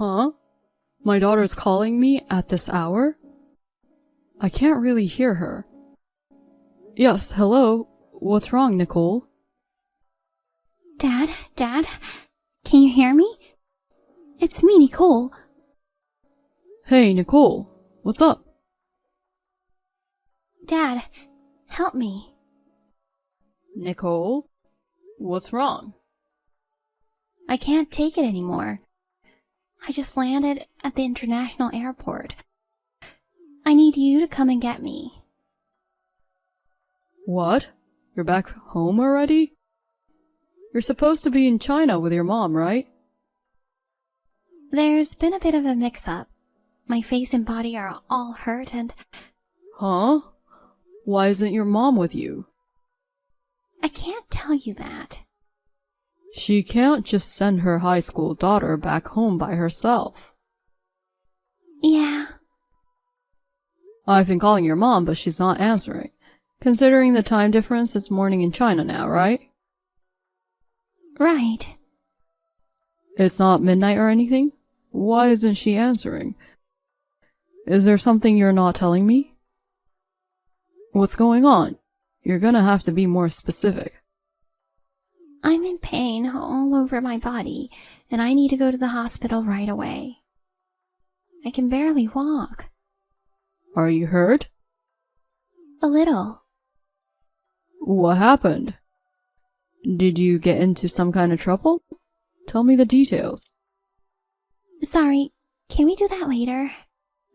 Huh? My daughter's calling me at this hour? I can't really hear her. Yes, hello? What's wrong, Nicole? Dad, can you hear me? It's me, Nicole. Hey, Nicole, what's up? Dad, help me. Nicole? What's wrong? I can't take it anymore. I just landed at the international airport. I need you to come and get me. What? You're back home already? You're supposed to be in China with your mom, right? There's been a bit of a mix-up. My face and body are all hurt and... Huh? Why isn't your mom with you? I can't tell you that. She can't just send her high school daughter back home by herself. Yeah. I've been calling your mom, but she's not answering. Considering the time difference, it's morning in China now, right? Right. It's not midnight or anything? Why isn't she answering? Is there something you're not telling me? What's going on? You're gonna have to be more specific. I'm in pain all over my body, and I need to go to the hospital right away. I can barely walk. Are you hurt? A little. What happened? Did you get into some kind of trouble? Tell me the details. Sorry, can we do that later?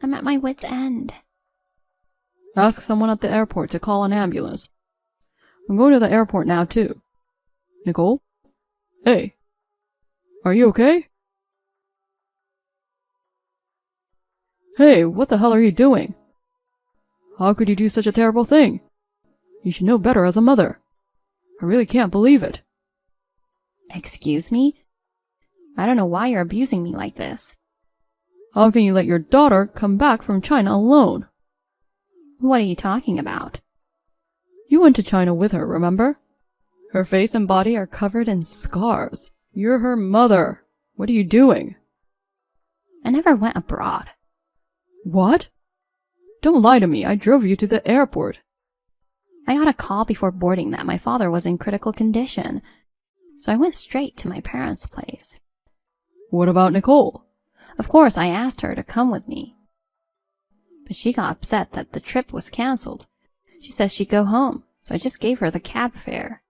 I'm at my wit's end. Ask someone at the airport to call an ambulance. I'm going to the airport now, too. Nicole? Hey. Are you okay? Hey, what the hell are you doing? How could you do such a terrible thing? You should know better as a mother. I really can't believe it. Excuse me? I don't know why you're abusing me like this. How can you let your daughter come back from China alone? What are you talking about? You went to China with her, remember? Her face and body are covered in scars. You're her mother. What are you doing? I never went abroad. What? Don't lie to me. I drove you to the airport. I got a call before boarding that my father was in critical condition, so I went straight to my parents' place. What about Nicole? Of course, I asked her to come with me. But she got upset that the trip was cancelled. She says she'd go home, so I just gave her the cab fare.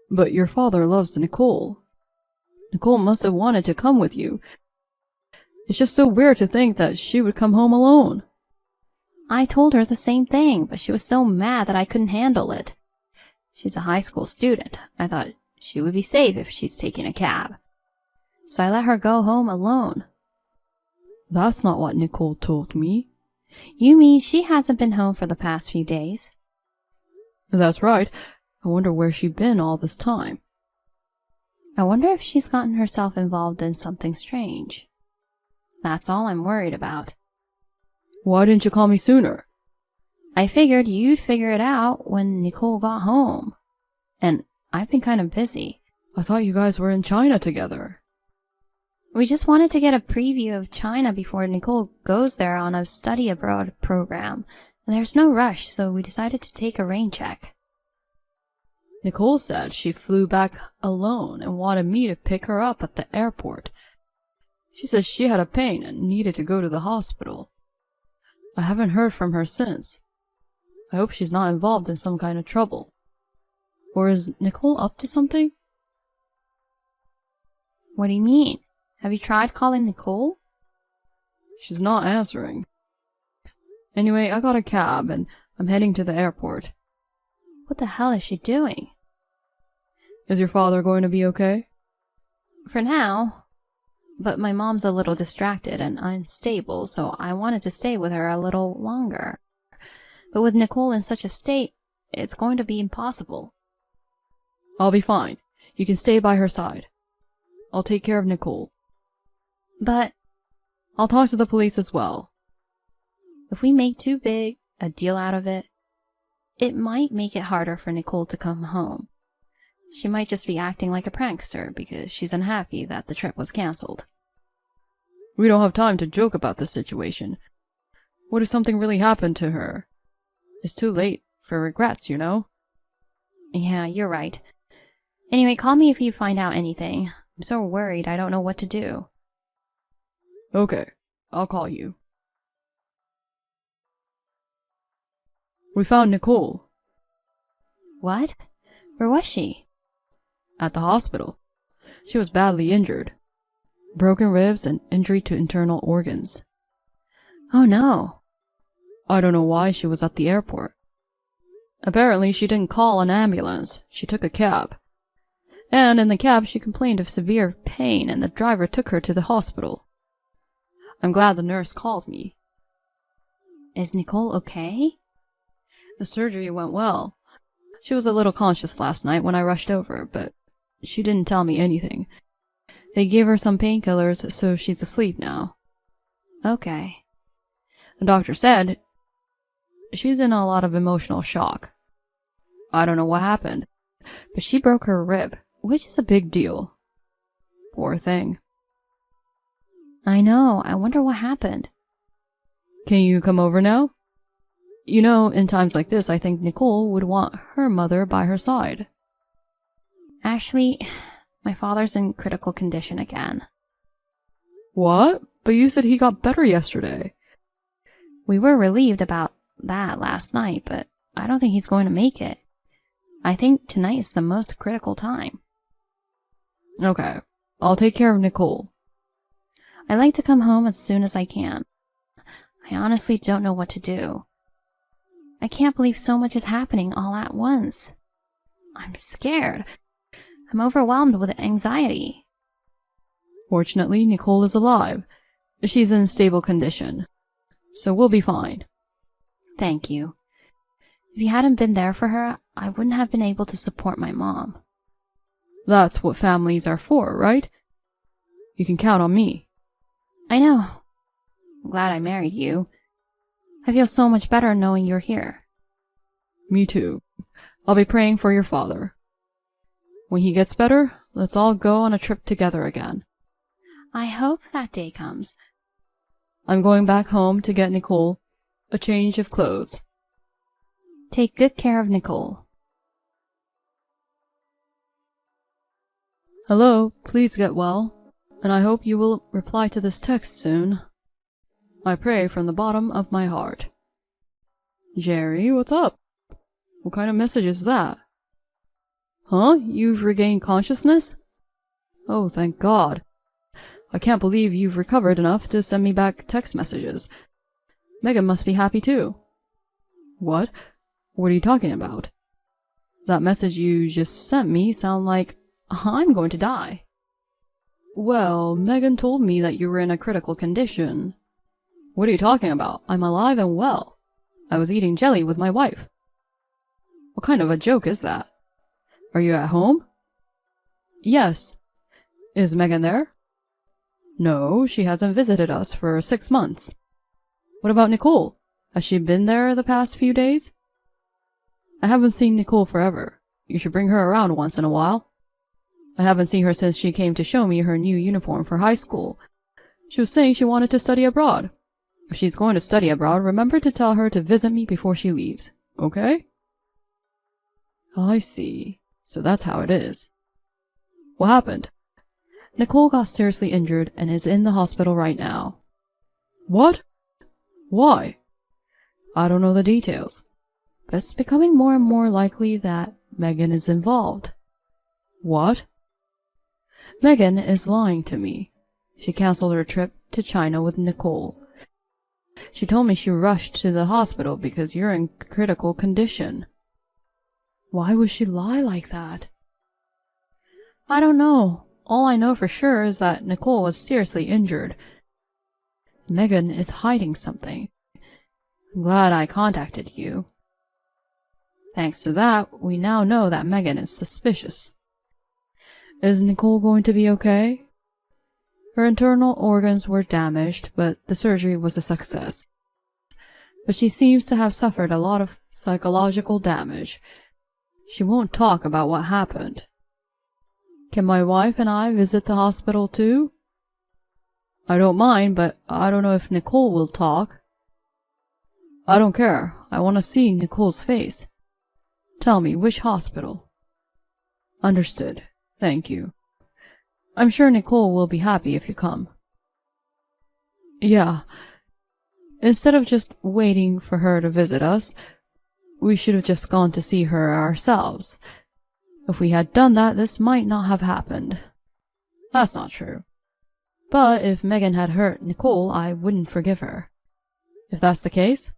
But your father loves Nicole. Nicole must have wanted to come with you. It's just so weird to think that she would come home alone. I told her the same thing, but she was so mad that I couldn't handle it. She's a high school student. I thought she would be safe if she's taking a cab. So I let her go home alone. That's not what Nicole told me. You mean she hasn't been home for the past few days? That's right. I wonder where she's been all this time. I wonder if she's gotten herself involved in something strange. That's all I'm worried about. Why didn't you call me sooner? I figured you'd figure it out when Nicole got home. And I've been kind of busy. I thought you guys were in China together. We just wanted to get a preview of China before Nicole goes there on a study abroad program. There's no rush, so we decided to take a rain check. Nicole said she flew back alone and wanted me to pick her up at the airport. She said she had a pain and needed to go to the hospital. I haven't heard from her since. I hope she's not involved in some kind of trouble. Or is Nicole up to something? What do you mean? Have you tried calling Nicole? She's not answering. Anyway, I got a cab and I'm heading to the airport. What the hell is she doing? Is your father going to be okay? For now. But my mom's a little distracted and unstable, so I wanted to stay with her a little longer. But with Nicole in such a state, it's going to be impossible. I'll be fine. You can stay by her side. I'll take care of Nicole. But I'll talk to the police as well. If we make too big a deal out of it, it might make it harder for Nicole to come home. She might just be acting like a prankster because she's unhappy that the trip was cancelled. We don't have time to joke about this situation. What if something really happened to her? It's too late for regrets, you know? Yeah, you're right. Anyway, call me if you find out anything. I'm so worried I don't know what to do. Okay, I'll call you. We found Nicole. What? Where was she? At the hospital. She was badly injured. Broken ribs and injury to internal organs. Oh no. I don't know why she was at the airport. Apparently she didn't call an ambulance. She took a cab. And in the cab she complained of severe pain and the driver took her to the hospital. I'm glad the nurse called me. Is Nicole okay? The surgery went well. She was a little conscious last night when I rushed over, but she didn't tell me anything. They gave her some painkillers, so she's asleep now. Okay. The doctor said she's in a lot of emotional shock. I don't know what happened, but she broke her rib, which is a big deal. Poor thing. I know. I wonder what happened. Can you come over now? You know, in times like this, I think Nicole would want her mother by her side. Actually, my father's in critical condition again. What? But you said he got better yesterday. We were relieved about that last night, but I don't think he's going to make it. I think tonight is the most critical time. Okay, I'll take care of Nicole. I like to come home as soon as I can. I honestly don't know what to do. I can't believe so much is happening all at once. I'm scared. I'm overwhelmed with anxiety. Fortunately, Nicole is alive. She's in stable condition, so we'll be fine. Thank you. If you hadn't been there for her, I wouldn't have been able to support my mom. That's what families are for, right? You can count on me. I know. I'm glad I married you. I feel so much better knowing you're here. Me too. I'll be praying for your father. When he gets better, let's all go on a trip together again. I hope that day comes. I'm going back home to get Nicole a change of clothes. Take good care of Nicole. Hello, please get well, and I hope you will reply to this text soon. I pray from the bottom of my heart. Jerry, what's up? What kind of message is that? Huh? You've regained consciousness? Oh, thank God. I can't believe you've recovered enough to send me back text messages. Megan must be happy too. What? What are you talking about? That message you just sent me sound like I'm going to die. Well, Megan told me that you were in a critical condition. What are you talking about? I'm alive and well. I was eating jelly with my wife. What kind of a joke is that? Are you at home? Yes. Is Megan there? No, she hasn't visited us for 6 months. What about Nicole? Has she been there the past few days? I haven't seen Nicole forever. You should bring her around once in a while. I haven't seen her since she came to show me her new uniform for high school. She was saying she wanted to study abroad. If she's going to study abroad, remember to tell her to visit me before she leaves, okay? I see. So that's how it is. What happened? Nicole got seriously injured and is in the hospital right now. What? Why? I don't know the details, but it's becoming more and more likely that Megan is involved. What? Megan is lying to me. She canceled her trip to China with Nicole. She told me she rushed to the hospital because you're in critical condition. Why would she lie like that? I don't know. All I know for sure is that Nicole was seriously injured. Megan is hiding something. I'm glad I contacted you. Thanks to that, we now know that Megan is suspicious. Is Nicole going to be okay? Her internal organs were damaged, but the surgery was a success. But she seems to have suffered a lot of psychological damage. She won't talk about what happened. Can my wife and I visit the hospital too? I don't mind, but I don't know if Nicole will talk. I don't care. I want to see Nicole's face. Tell me, which hospital? Understood. Thank you. I'm sure Nicole will be happy if you come. Yeah. Instead of just waiting for her to visit us, we should have just gone to see her ourselves. If we had done that, this might not have happened. That's not true. But if Megan had hurt Nicole, I wouldn't forgive her. If that's the case,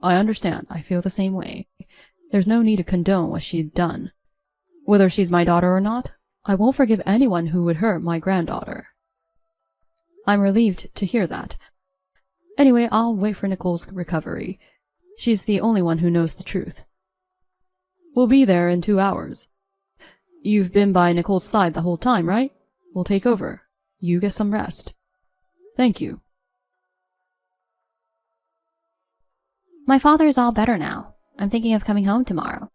I understand. I feel the same way. There's no need to condone what she'd done. Whether she's my daughter or not, I won't forgive anyone who would hurt my granddaughter. I'm relieved to hear that. Anyway, I'll wait for Nicole's recovery. She's the only one who knows the truth. We'll be there in 2 hours. You've been by Nicole's side the whole time, right? We'll take over. You get some rest. Thank you. My father is all better now. I'm thinking of coming home tomorrow.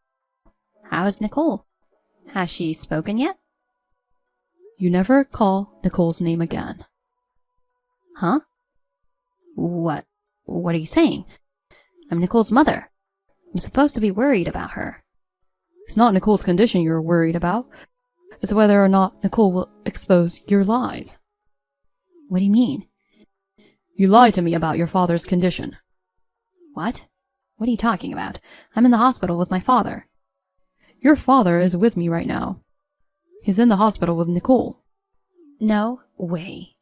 How is Nicole? Has she spoken yet? You never call Nicole's name again. Huh? What are you saying? I'm Nicole's mother. I'm supposed to be worried about her. It's not Nicole's condition you're worried about. It's whether or not Nicole will expose your lies. What do you mean? You lied to me about your father's condition. What? What are you talking about? I'm in the hospital with my father. Your father is with me right now. He's in the hospital with Nicole. No way.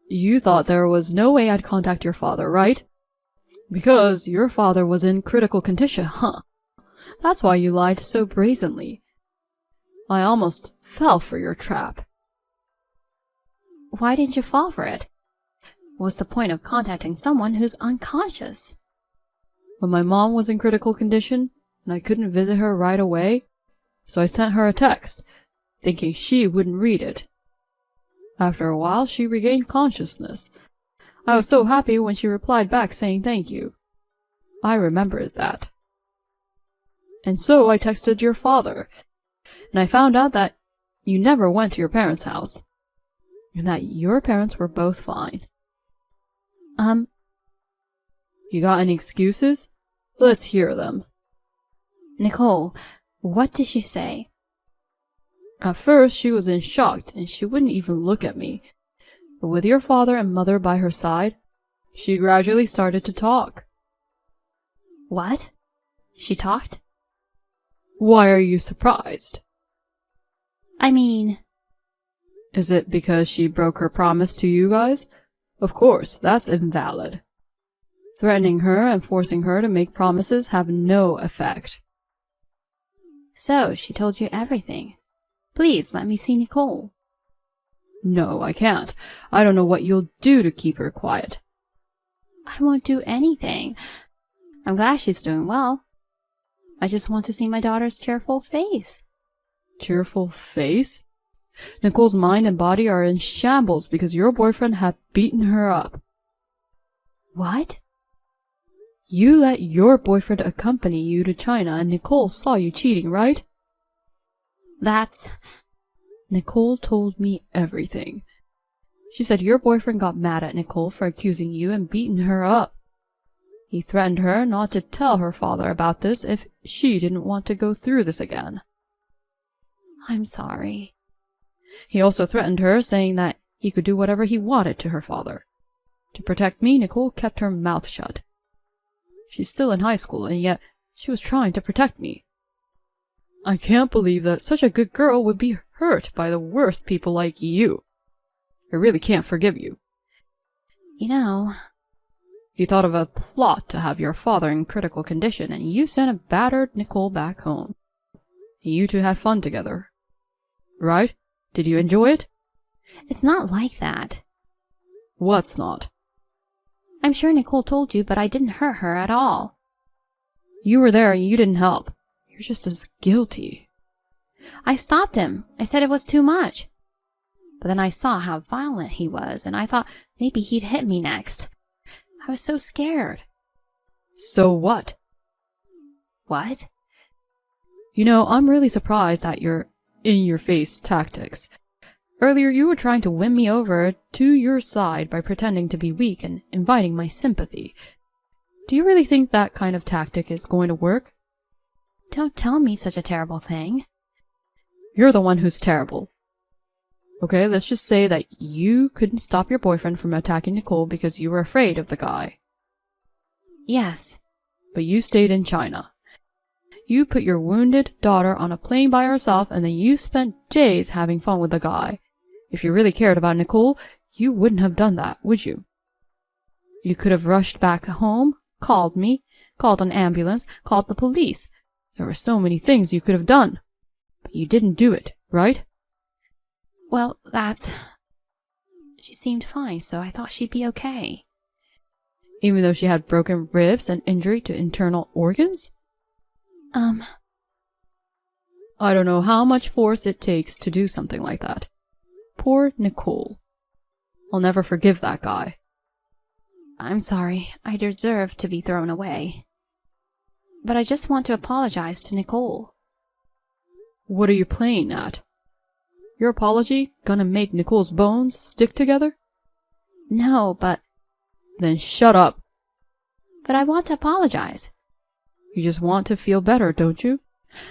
You thought there was no way I'd contact your father, right? Because your father was in critical condition, huh? That's why you lied so brazenly. I almost fell for your trap. Why didn't you fall for it? What's the point of contacting someone who's unconscious? When my mom was in critical condition, and I couldn't visit her right away, so I sent her a text, thinking she wouldn't read it. After a while, she regained consciousness. I was so happy when she replied back saying thank you. I remembered that. And so I texted your father, and I found out that you never went to your parents' house, and that your parents were both fine. You got any excuses? Let's hear them. Nicole, what did she say? At first, she was in shock, and she wouldn't even look at me. But with your father and mother by her side, she gradually started to talk. What? She talked? Why are you surprised? I mean... Is it because she broke her promise to you guys? Of course, that's invalid. Threatening her and forcing her to make promises have no effect. So, she told you everything. Please, let me see Nicole. No, I can't. I don't know what you'll do to keep her quiet. I won't do anything. I'm glad she's doing well. I just want to see my daughter's cheerful face. Cheerful face? Nicole's mind and body are in shambles because your boyfriend had beaten her up. What? You let your boyfriend accompany you to China and Nicole saw you cheating, right? That's... Nicole told me everything. She said your boyfriend got mad at Nicole for accusing you and beaten her up. He threatened her not to tell her father about this if she didn't want to go through this again. I'm sorry. He also threatened her, saying that he could do whatever he wanted to her father. To protect me, Nicole kept her mouth shut. She's still in high school, and yet she was trying to protect me. I can't believe that such a good girl would be hurt by the worst people like you. I really can't forgive you. You know... You thought of a plot to have your father in critical condition, and you sent a battered Nicole back home. You two had fun together. Right? Did you enjoy it? It's not like that. What's not? I'm sure Nicole told you, but I didn't hurt her at all. You were there and you didn't help. You're just as guilty. I stopped him. I said it was too much. But then I saw how violent he was, and I thought maybe he'd hit me next. I was so scared. So what? What? You know, I'm really surprised at your in-your-face tactics. Earlier you were trying to win me over to your side by pretending to be weak and inviting my sympathy. Do you really think that kind of tactic is going to work? Don't tell me such a terrible thing. You're the one who's terrible. Okay, let's just say that you couldn't stop your boyfriend from attacking Nicole because you were afraid of the guy. Yes. But you stayed in China. You put your wounded daughter on a plane by herself, and then you spent days having fun with the guy. If you really cared about Nicole, you wouldn't have done that, would you? You could have rushed back home, called me, called an ambulance, called the police. There were so many things you could have done. But you didn't do it, right? Well, she seemed fine, so I thought she'd be okay. Even though she had broken ribs and injury to internal organs? I don't know how much force it takes to do something like that. Poor Nicole. I'll never forgive that guy. I'm sorry. I deserve to be thrown away. But I just want to apologize to Nicole. What are you playing at? Your apology gonna make Nicole's bones stick together? No, but... Then shut up. But I want to apologize. You just want to feel better, don't you?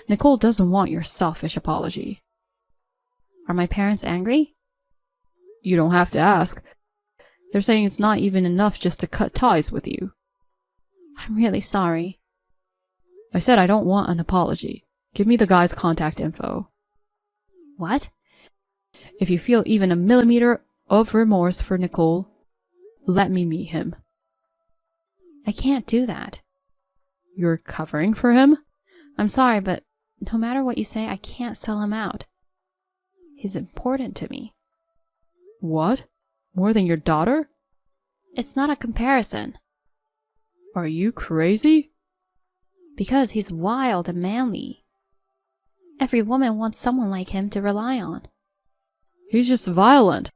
Nicole doesn't want your selfish apology. Are my parents angry? You don't have to ask. They're saying it's not even enough just to cut ties with you. I'm really sorry. I said I don't want an apology. Give me the guy's contact info. What? If you feel even a millimeter of remorse for Nicole, let me meet him. I can't do that. You're covering for him? I'm sorry, but no matter what you say, I can't sell him out. He's important to me. What? More than your daughter? It's not a comparison. Are you crazy? Because he's wild and manly. Every woman wants someone like him to rely on. He's just violent.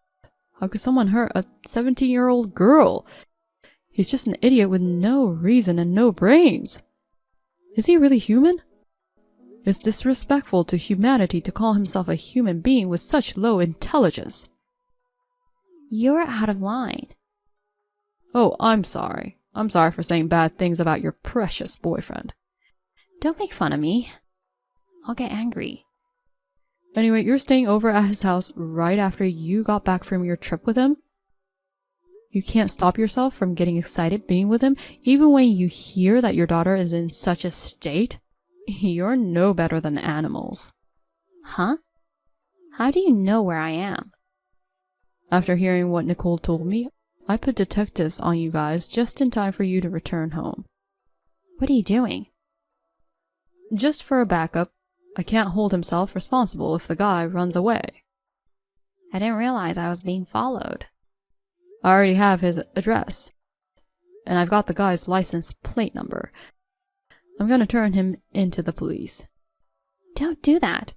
How could someone hurt a 17-year-old girl? He's just an idiot with no reason and no brains. Is he really human? It's disrespectful to humanity to call himself a human being with such low intelligence. You're out of line. Oh, I'm sorry. I'm sorry for saying bad things about your precious boyfriend. Don't make fun of me. I'll get angry. Anyway, you're staying over at his house right after you got back from your trip with him? You can't stop yourself from getting excited being with him, even when you hear that your daughter is in such a state? You're no better than animals. Huh? How do you know where I am? After hearing what Nicole told me, I put detectives on you guys just in time for you to return home. What are you doing? Just for a backup. I can't hold himself responsible if the guy runs away. I didn't realize I was being followed. I already have his address. And I've got the guy's license plate number. I'm gonna turn him into the police. Don't do that.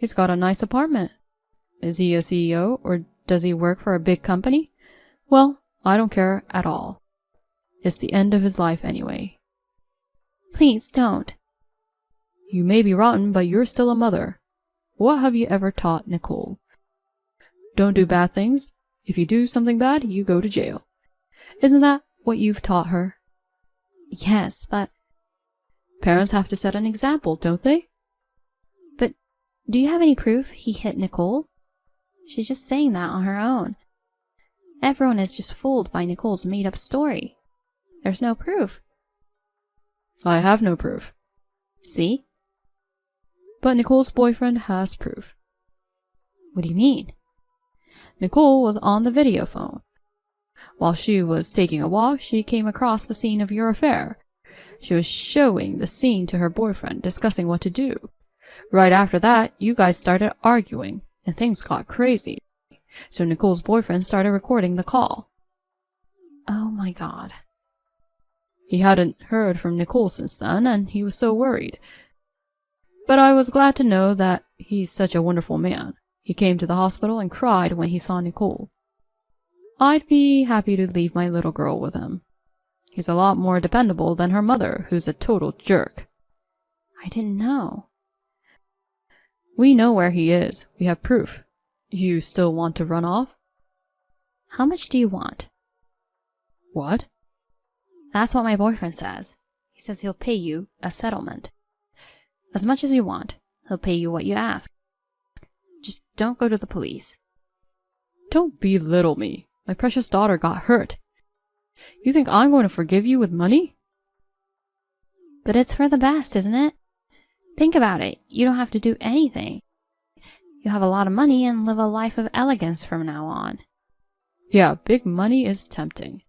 He's got a nice apartment. Is he a CEO or does he work for a big company? Well, I don't care at all. It's the end of his life anyway. Please don't. You may be rotten, but you're still a mother. What have you ever taught Nicole? Don't do bad things. If you do something bad, you go to jail. Isn't that what you've taught her? Yes, but... Parents have to set an example, don't they? But do you have any proof he hit Nicole? She's just saying that on her own. Everyone is just fooled by Nicole's made-up story. There's no proof. I have no proof. See? But Nicole's boyfriend has proof. What do you mean? Nicole was on the video phone. While she was taking a walk, she came across the scene of your affair. She was showing the scene to her boyfriend, discussing what to do. Right after that, you guys started arguing, and things got crazy. So Nicole's boyfriend started recording the call. Oh my God. He hadn't heard from Nicole since then, and he was so worried. But I was glad to know that he's such a wonderful man. He came to the hospital and cried when he saw Nicole. I'd be happy to leave my little girl with him. He's a lot more dependable than her mother, who's a total jerk. I didn't know. We know where he is. We have proof. You still want to run off? How much do you want? What? That's what my boyfriend says. He says he'll pay you a settlement. As much as you want. He'll pay you what you ask. Just don't go to the police. Don't belittle me. My precious daughter got hurt. You think I'm going to forgive you with money? But it's for the best, isn't it? Think about it. You don't have to do anything. You have a lot of money and live a life of elegance from now on. Yeah, big money is tempting.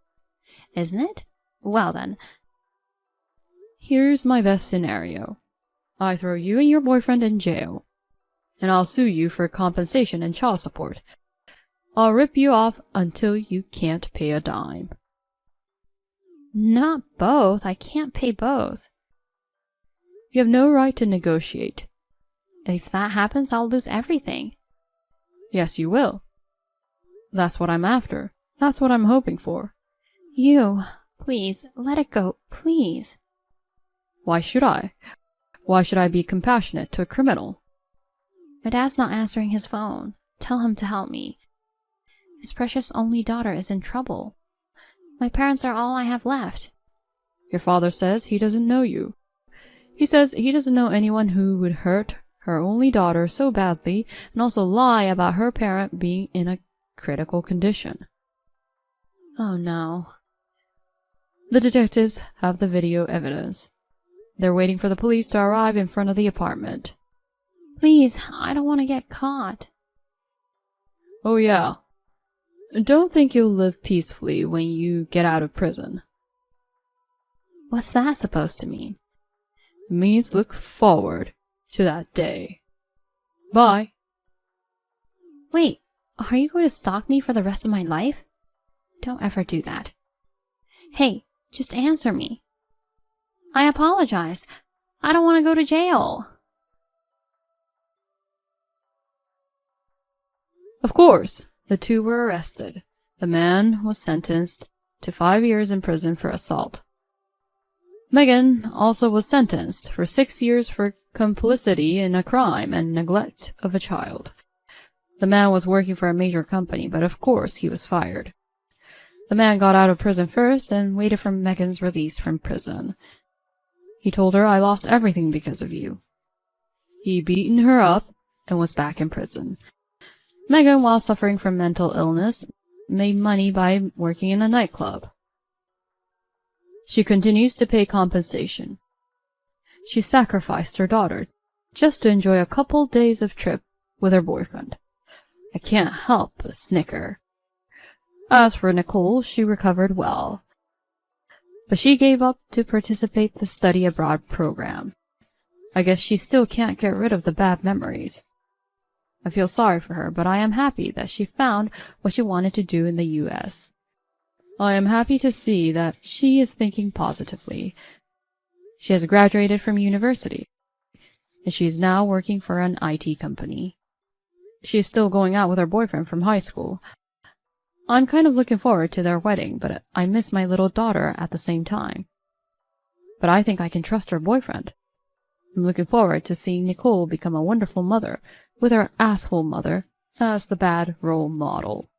Isn't it? Well then. Here's my best scenario. I throw you and your boyfriend in jail, and I'll sue you for compensation and child support. I'll rip you off until you can't pay a dime. Not both. I can't pay both. You have no right to negotiate. If that happens, I'll lose everything. Yes, you will. That's what I'm after. That's what I'm hoping for. You, please, let it go, please. Why should I? Why should I be compassionate to a criminal? My dad's not answering his phone. Tell him to help me. His precious only daughter is in trouble. My parents are all I have left. Your father says he doesn't know you. He says he doesn't know anyone who would hurt her only daughter so badly and also lie about her parent being in a critical condition. Oh no. The detectives have the video evidence. They're waiting for the police to arrive in front of the apartment. Please, I don't want to get caught. Oh yeah. Don't think you'll live peacefully when you get out of prison. What's that supposed to mean? It means look forward to that day. Bye. Wait, are you going to stalk me for the rest of my life? Don't ever do that. Hey, just answer me. I apologize. I don't want to go to jail. Of course, the two were arrested. The man was sentenced to 5 years in prison for assault. Megan also was sentenced for 6 years for complicity in a crime and neglect of a child. The man was working for a major company, but of course he was fired. The man got out of prison first and waited for Megan's release from prison. He told her, "I lost everything because of you." He beaten her up and was back in prison. Megan, while suffering from mental illness, made money by working in a nightclub. She continues to pay compensation. She sacrificed her daughter just to enjoy a couple days of trip with her boyfriend. I can't help but snicker. As for Nicole, she recovered well, but she gave up to participate in the study abroad program. I guess she still can't get rid of the bad memories. I feel sorry for her, but I am happy that she found what she wanted to do in the U.S. I am happy to see that she is thinking positively. She has graduated from university, and she is now working for an IT company. She is still going out with her boyfriend from high school. I'm kind of looking forward to their wedding, but I miss my little daughter at the same time. But I think I can trust her boyfriend. I'm looking forward to seeing Nicole become a wonderful mother, with her asshole mother as the bad role model.